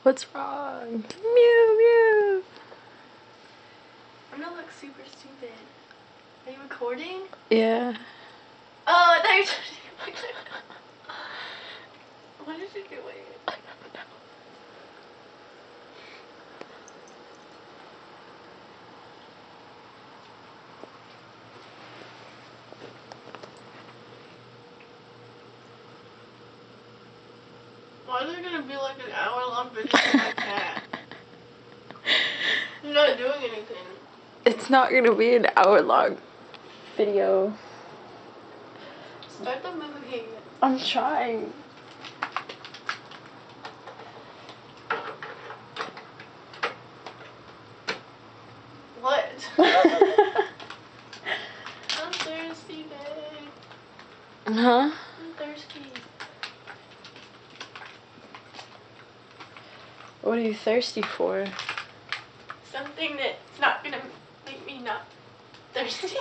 What's wrong? Mew mew. I'm gonna look super stupid. Are you recording? Yeah. Oh, I thought you were trying to. What is she doing? I don't know. Why is it gonna be like an hour-long video with my cat? I'm not doing anything. It's not gonna be an hour-long video. Start the movie. I'm trying. What? I'm thirsty, babe. Huh? I'm thirsty. What are you thirsty for? Something that's not gonna make me not thirsty.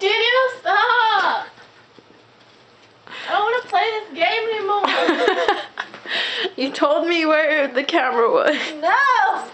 Daniel, stop! I don't want to play this game anymore. You told me where the camera was. No!